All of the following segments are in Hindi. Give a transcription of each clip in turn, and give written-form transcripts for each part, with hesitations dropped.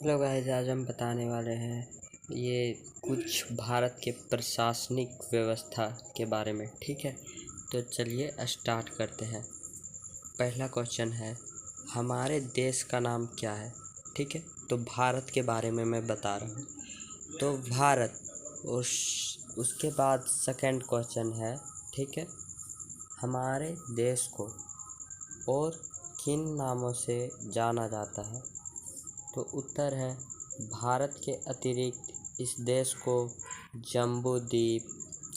हेलो गाइस, आज हम बताने वाले हैं ये कुछ भारत के प्रशासनिक व्यवस्था के बारे में। ठीक है, तो चलिए स्टार्ट करते हैं। पहला क्वेश्चन है, हमारे देश का नाम क्या है। ठीक है, तो भारत के बारे में मैं बता रहा हूँ। तो भारत, उसके बाद सेकंड क्वेश्चन है, ठीक है, हमारे देश को और किन नामों से जाना जाता है। तो उत्तर है, भारत के अतिरिक्त इस देश को जम्बूद्वीप,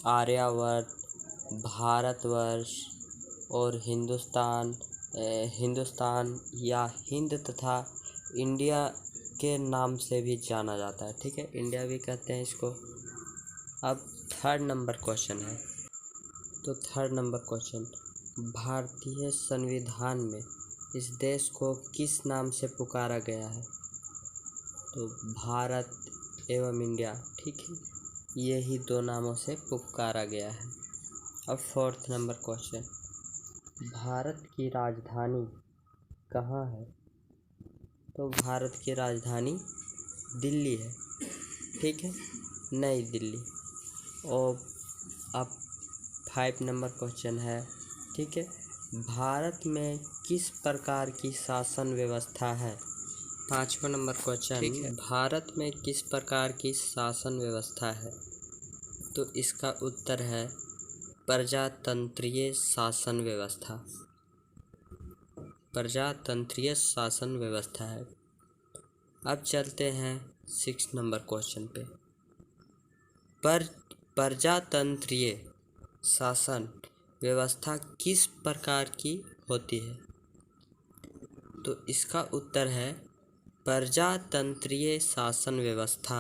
आर्यावर्त, भारतवर्ष और हिंदुस्तान या हिंद तथा इंडिया के नाम से भी जाना जाता है। ठीक है, इंडिया भी कहते हैं इसको। अब थर्ड नंबर क्वेश्चन है, तो थर्ड नंबर क्वेश्चन, भारतीय संविधान में इस देश को किस नाम से पुकारा गया है। तो भारत एवं इंडिया, ठीक है, यही दो नामों से पुकारा गया है। अब फोर्थ नंबर क्वेश्चन, भारत की राजधानी कहाँ है। तो भारत की राजधानी दिल्ली है। ठीक है, नई दिल्ली। और अब 5 नंबर क्वेश्चन है, ठीक है, भारत में किस प्रकार की शासन व्यवस्था है। 5वां नंबर क्वेश्चन, ठीक है, भारत में किस प्रकार की शासन व्यवस्था है। तो इसका उत्तर है प्रजातंत्रीय शासन व्यवस्था। प्रजातंत्रीय शासन व्यवस्था है। अब चलते हैं 6 नंबर क्वेश्चन पे। प्रजातंत्रीय शासन व्यवस्था किस प्रकार की होती है। तो इसका उत्तर है, प्रजातंत्रीय शासन व्यवस्था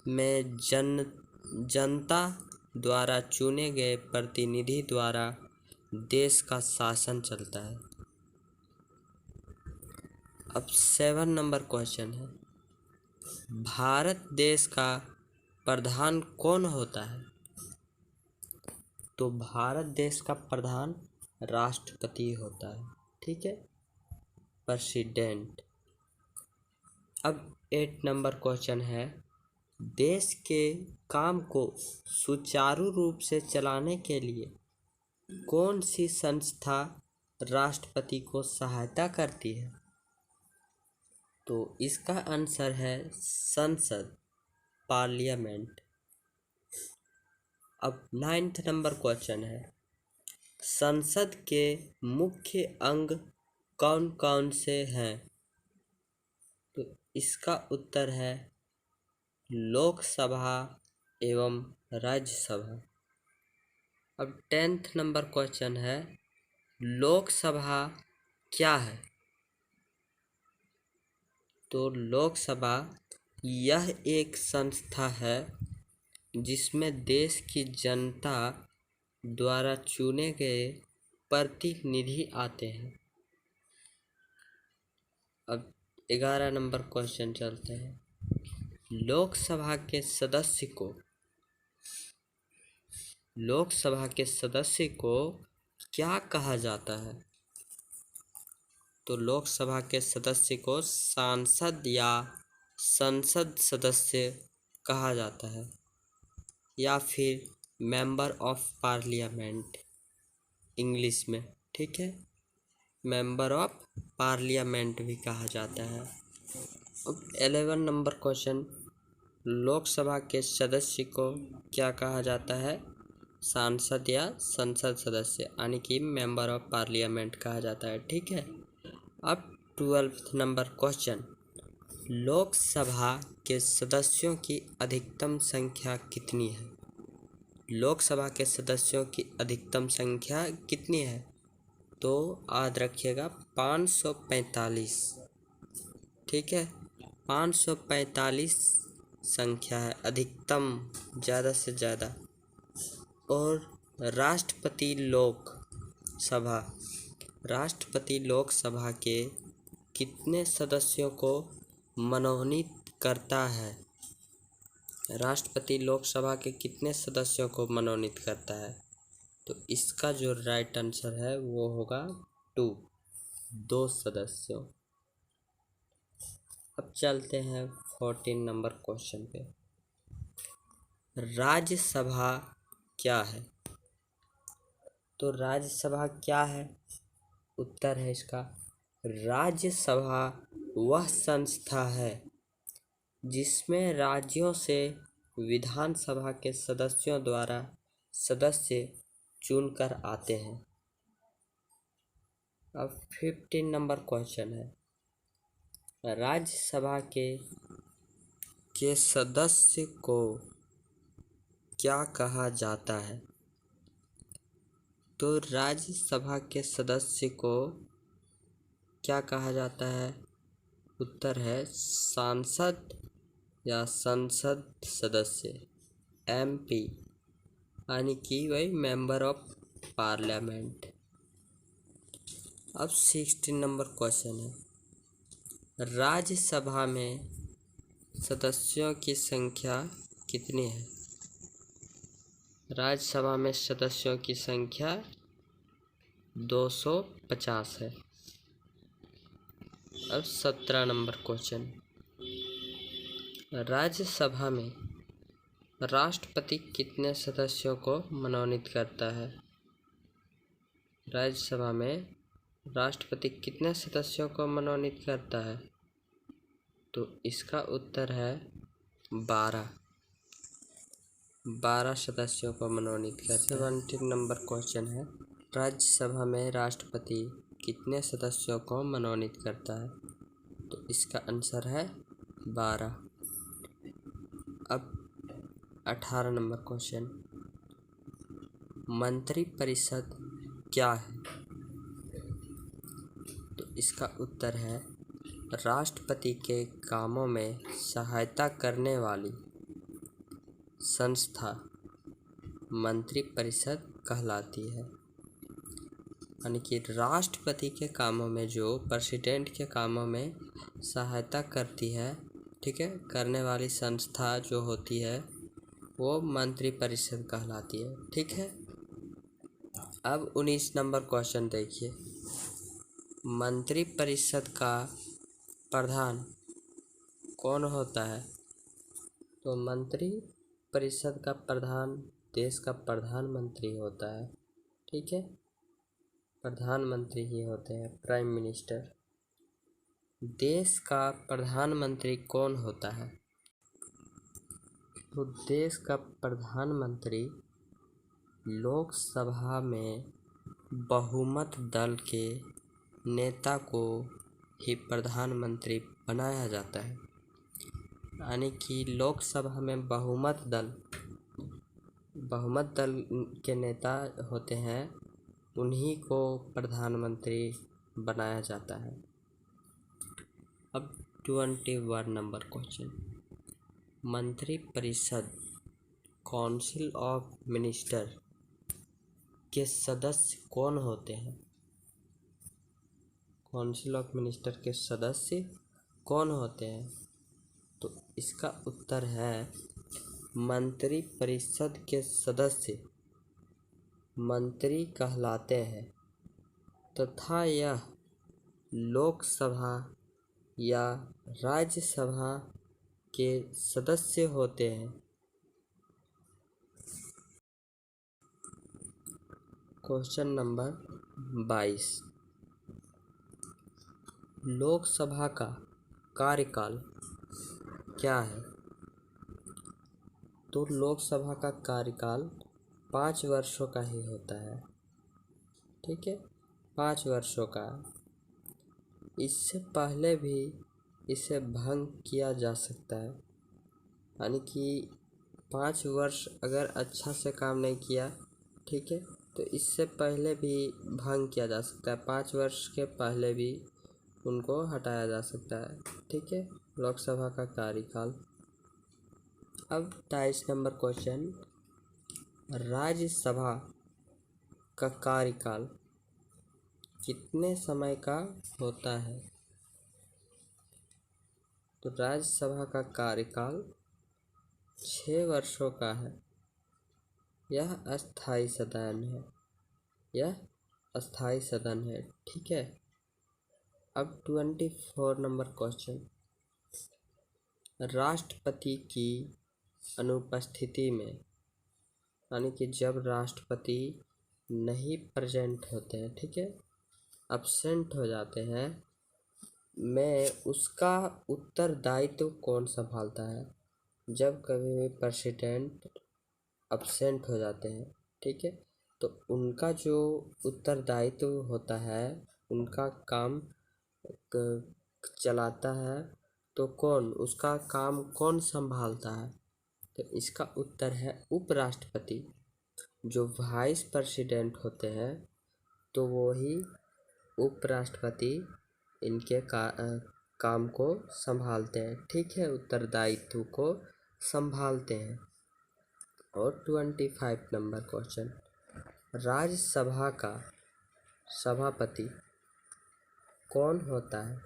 में जनता द्वारा चुने गए प्रतिनिधि द्वारा देश का शासन चलता है। अब 7 नंबर क्वेश्चन है, भारत देश का प्रधान कौन होता है। तो भारत देश का प्रधान राष्ट्रपति होता है। ठीक है, प्रेसिडेंट। अब 8 नंबर क्वेश्चन है, देश के काम को सुचारू रूप से चलाने के लिए कौन सी संस्था राष्ट्रपति को सहायता करती है। तो इसका आंसर है संसद, पार्लियामेंट। अब 9th नंबर क्वेश्चन है, संसद के मुख्य अंग कौन कौन से हैं। तो इसका उत्तर है लोकसभा एवं राज्यसभा। अब 10th नंबर क्वेश्चन है, लोकसभा क्या है। तो लोकसभा यह एक संस्था है जिसमें देश की जनता द्वारा चुने गए प्रतिनिधि आते हैं। अब 11 नंबर क्वेश्चन चलते हैं, लोकसभा के सदस्य को क्या कहा जाता है। तो लोकसभा के सदस्य को सांसद या संसद सदस्य कहा जाता है, या फिर मेंबर ऑफ पार्लियामेंट इंग्लिश में। ठीक है, मेंबर ऑफ पार्लियामेंट भी कहा जाता है। अब 11 नंबर क्वेश्चन, लोकसभा के सदस्य को क्या कहा जाता है, सांसद या संसद सदस्य, यानी कि मेंबर ऑफ पार्लियामेंट कहा जाता है। ठीक है। अब 12th नंबर क्वेश्चन, लोकसभा के सदस्यों की अधिकतम संख्या कितनी है। लोकसभा के सदस्यों की अधिकतम संख्या कितनी है। तो याद रखिएगा 545। ठीक है, 545 संख्या है अधिकतम, ज़्यादा से ज़्यादा। और राष्ट्रपति लोकसभा के कितने सदस्यों को मनोनीत करता है। राष्ट्रपति लोकसभा के कितने सदस्यों को मनोनीत करता है। तो इसका जो राइट आंसर है वो होगा 2 सदस्यों। अब चलते हैं 14 नंबर क्वेश्चन पे। राज्यसभा क्या है? तो राज्यसभा क्या है? उत्तर है इसका, राज्यसभा वह संस्था है जिसमें राज्यों से विधानसभा के सदस्यों द्वारा सदस्य चुनकर आते हैं। अब 15 नंबर क्वेश्चन है, राज्यसभा के सदस्य को क्या कहा जाता है? तो राज्यसभा के सदस्य को क्या कहा जाता है? उत्तर है सांसद या संसद सदस्य, MP, यानी कि वही मेंबर ऑफ पार्लियामेंट। अब 16 नंबर क्वेश्चन है, राज्यसभा में सदस्यों की संख्या कितनी है? राज्यसभा में सदस्यों की संख्या 250 है। अब 17 नंबर क्वेश्चन, राज्यसभा में राष्ट्रपति कितने सदस्यों को मनोनीत करता है? राज्यसभा में राष्ट्रपति कितने सदस्यों को मनोनीत करता है? तो इसका उत्तर है 12 सदस्यों को मनोनीत करता है। 17 नंबर क्वेश्चन है, राज्यसभा में राष्ट्रपति कितने सदस्यों को मनोनीत करता है? तो इसका आंसर है 12। अब 18 नंबर क्वेश्चन, मंत्रिपरिषद क्या है? तो इसका उत्तर है राष्ट्रपति के कामों में सहायता करने वाली संस्था मंत्रिपरिषद कहलाती है। यानी कि राष्ट्रपति के कामों में, जो प्रेसिडेंट के कामों में सहायता करती है, ठीक है, करने वाली संस्था जो होती है वो मंत्रिपरिषद कहलाती है। ठीक है। अब 19 नंबर क्वेश्चन देखिए, मंत्रिपरिषद का प्रधान कौन होता है? तो मंत्रिपरिषद का प्रधान देश का प्रधानमंत्री होता है। ठीक है, प्रधानमंत्री ही होते हैं, प्राइम मिनिस्टर। देश का प्रधानमंत्री कौन होता है? तो देश का प्रधानमंत्री लोकसभा में बहुमत दल के नेता को ही प्रधानमंत्री बनाया जाता है। यानी कि लोकसभा में बहुमत दल के नेता होते हैं, उन्हीं को प्रधानमंत्री बनाया जाता है। अब 21 नंबर क्वेश्चन, मंत्रिपरिषद काउंसिल ऑफ मिनिस्टर के सदस्य कौन होते हैं? काउंसिल ऑफ मिनिस्टर के सदस्य कौन होते हैं? तो इसका उत्तर है मंत्रिपरिषद के सदस्य मंत्री कहलाते हैं तथा यह लोकसभा या राज्यसभा के सदस्य होते हैं। क्वेश्चन नंबर 22, लोकसभा का कार्यकाल क्या है? तो लोकसभा का कार्यकाल 5 वर्षों का ही होता है। ठीक है, 5 वर्षों का। इससे पहले भी इसे भंग किया जा सकता है। यानी कि 5 वर्ष अगर अच्छा से काम नहीं किया, ठीक है, तो इससे पहले भी भंग किया जा सकता है। 5 वर्ष के पहले भी उनको हटाया जा सकता है। ठीक है, लोकसभा का कार्यकाल। अब 23 नंबर क्वेश्चन, राज्यसभा का कार्यकाल कितने समय का होता है? तो राज्यसभा का कार्यकाल 6 वर्षों का है। यह अस्थाई सदन है। ठीक है। अब 24 नंबर क्वेश्चन, राष्ट्रपति की अनुपस्थिति में, यानी कि जब राष्ट्रपति नहीं प्रेजेंट होते हैं, ठीक है, अब्सेंट हो जाते हैं, में उसका उत्तरदायित्व कौन संभालता है? जब कभी भी प्रेसिडेंट अब्सेंट हो जाते हैं, ठीक है, तो उनका जो उत्तरदायित्व होता है, उनका काम चलाता है, तो कौन उसका काम कौन संभालता है? तो इसका उत्तर है उपराष्ट्रपति। जो वाइस प्रेसिडेंट होते हैं तो वो ही उपराष्ट्रपति इनके काम को संभालते हैं, ठीक है, उत्तरदायित्व को संभालते हैं। और 25 नंबर क्वेश्चन, राज्यसभा का सभापति कौन होता है?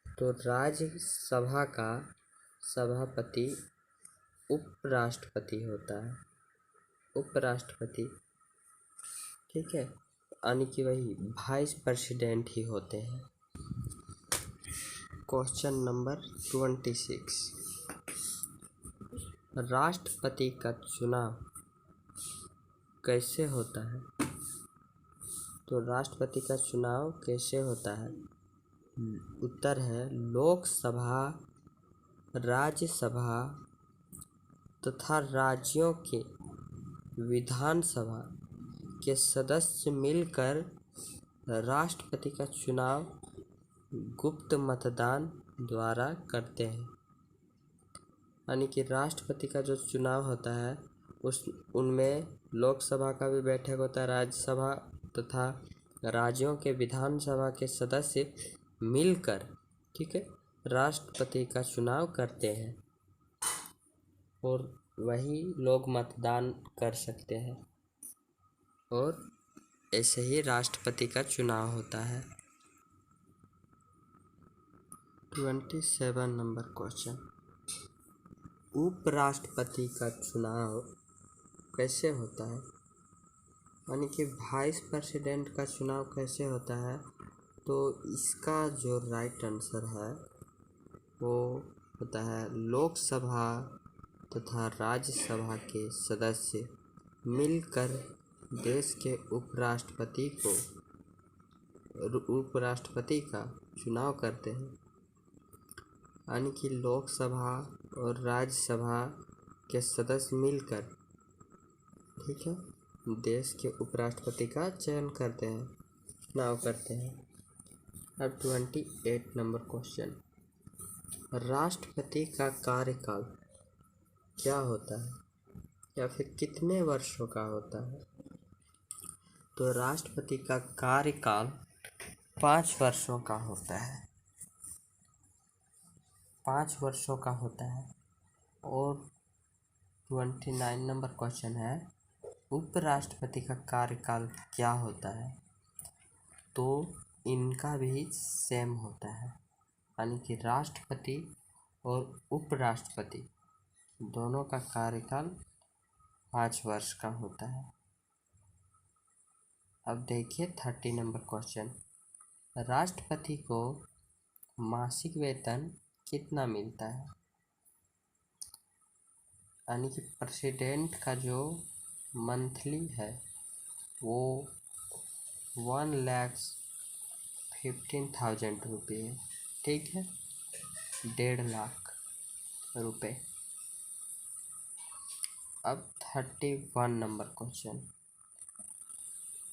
तो राज्यसभा का सभापति उपराष्ट्रपति होता है, उपराष्ट्रपति, ठीक है, यानी कि वही वाइस प्रेसिडेंट ही होते हैं। क्वेश्चन नंबर 26, राष्ट्रपति का चुनाव कैसे होता है? तो राष्ट्रपति का चुनाव कैसे होता है? उत्तर है लोकसभा, राज्यसभा तथा राज्यों के विधानसभा के सदस्य मिलकर राष्ट्रपति का चुनाव गुप्त मतदान द्वारा करते हैं। यानी कि राष्ट्रपति का जो चुनाव होता है उनमें लोकसभा का भी बैठक होता है, राज्यसभा तथा राज्यों के विधानसभा के सदस्य मिलकर, ठीक है, राष्ट्रपति का चुनाव करते हैं और वही लोग मतदान कर सकते हैं और ऐसे ही राष्ट्रपति का चुनाव होता है। 27 नंबर क्वेश्चन, उपराष्ट्रपति का चुनाव कैसे होता है? यानी कि वाइस प्रेसिडेंट का चुनाव कैसे होता है? तो इसका जो राइट आंसर है वो होता है लोकसभा तथा राज्यसभा के सदस्य मिलकर देश के उपराष्ट्रपति का चुनाव करते हैं। यानी कि लोकसभा और राज्यसभा के सदस्य मिलकर, ठीक है, देश के उपराष्ट्रपति का चयन करते हैं, चुनाव करते हैं। अब 28 नंबर क्वेश्चन, राष्ट्रपति का कार्यकाल क्या होता है या फिर कितने वर्षों का होता है? तो राष्ट्रपति का कार्यकाल 5 वर्षों का होता है, 5 वर्षों का होता है। और 29 नंबर क्वेश्चन है, उपराष्ट्रपति का कार्यकाल क्या होता है? तो इनका भी सेम होता है, यानी कि राष्ट्रपति और उपराष्ट्रपति दोनों का कार्यकाल 5 वर्ष का होता है। अब देखिए 30 नंबर क्वेश्चन, राष्ट्रपति को मासिक वेतन कितना मिलता है? यानी कि प्रेसिडेंट का जो मंथली है वो 1,15,000 रुपये, ठीक है, 1.5 लाख रुपये। अब 31 नंबर क्वेश्चन,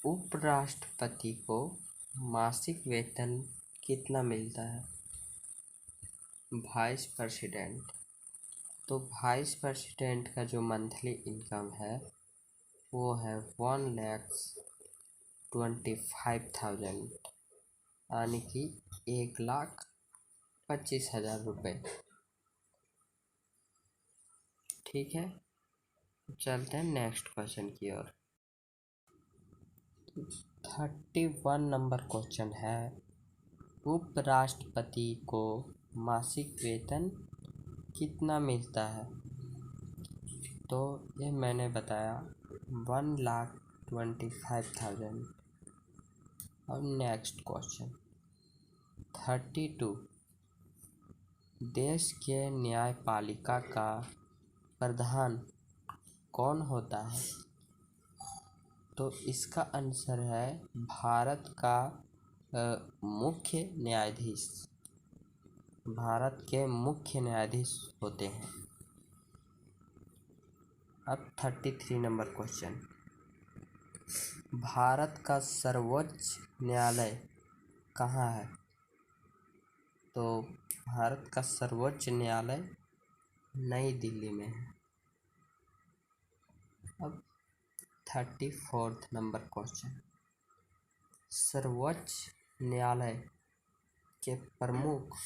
उपराष्ट्रपति को मासिक वेतन कितना मिलता है? वाइस प्रेसिडेंट, तो वाइस प्रेसिडेंट का जो मंथली इनकम है वो है 1,25,000, यानी कि 1,25,000 रुपये, ठीक है। चलते हैं नेक्स्ट क्वेश्चन की ओर। 31 नंबर क्वेश्चन है, उपराष्ट्रपति को मासिक वेतन कितना मिलता है? तो ये मैंने बताया 1,25,000। अब नेक्स्ट क्वेश्चन 32, देश के न्यायपालिका का प्रधान कौन होता है? तो इसका आंसर है भारत का मुख्य न्यायाधीश। भारत के मुख्य न्यायाधीश होते हैं। अब 33 नंबर क्वेश्चन, भारत का सर्वोच्च न्यायालय कहाँ है? तो भारत का सर्वोच्च न्यायालय नई दिल्ली में है। अब 34 नंबर क्वेश्चन, सर्वोच्च न्यायालय के प्रमुख,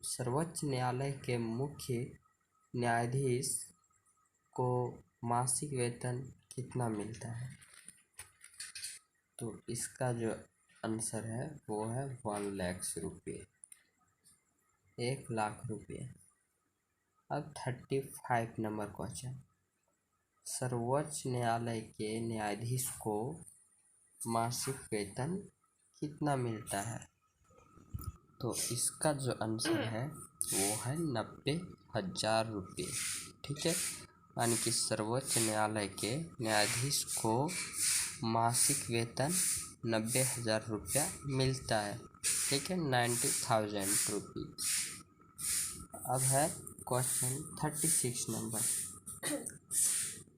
सर्वोच्च न्यायालय के मुख्य न्यायाधीश को मासिक वेतन कितना मिलता है? तो इसका जो आंसर है वो है 1 लाख रुपये, 1 लाख रुपये। अब 35 नंबर क्वेश्चन, सर्वोच्च न्यायालय के न्यायाधीश को मासिक वेतन कितना मिलता है? तो इसका जो आंसर है वो है 90,000 रुपये। ठीक है, यानी कि सर्वोच्च न्यायालय के न्यायाधीश को मासिक वेतन 90,000 रुपया मिलता है। ठीक है, 90,000 रुपीज। अब है क्वेश्चन 36 नंबर,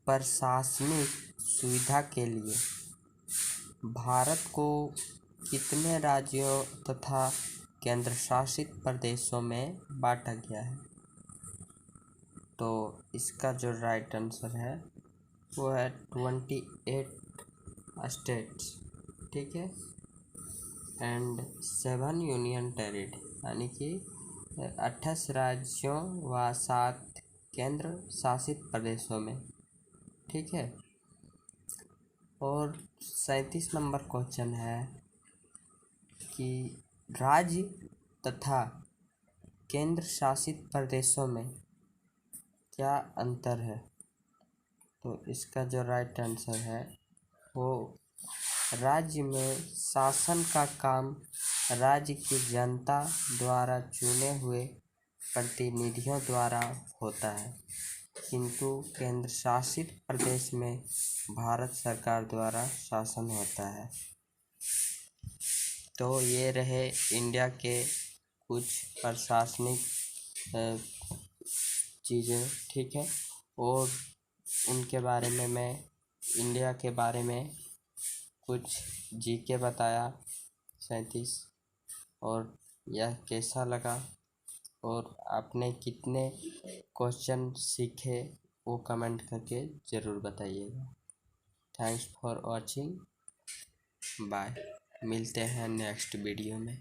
प्रशासनिक सुविधा के लिए भारत को कितने राज्यों तथा केंद्र शासित प्रदेशों में बांटा गया है? तो इसका जो राइट आंसर है वो है 28 स्टेट्स। ठीक है, एंड 7 यूनियन टेरिटरी, यानी कि 28 राज्यों व 7 केंद्र शासित प्रदेशों में। ठीक है, और 37 नंबर क्वेश्चन है कि राज्य तथा केंद्र शासित प्रदेशों में क्या अंतर है? तो इसका जो राइट आंसर है वो राज्य में शासन का काम राज्य की जनता द्वारा चुने हुए प्रतिनिधियों द्वारा होता है, किंतु केंद्र शासित प्रदेश में भारत सरकार द्वारा शासन होता है। तो ये रहे इंडिया के कुछ प्रशासनिक चीज़ें। ठीक है, और उनके बारे में मैं इंडिया के बारे में कुछ जीके बताया 37, और यह कैसा लगा और आपने कितने क्वेश्चन सीखे वो कमेंट करके ज़रूर बताइएगा। Thanks for watching, bye. मिलते हैं नेक्स्ट वीडियो में।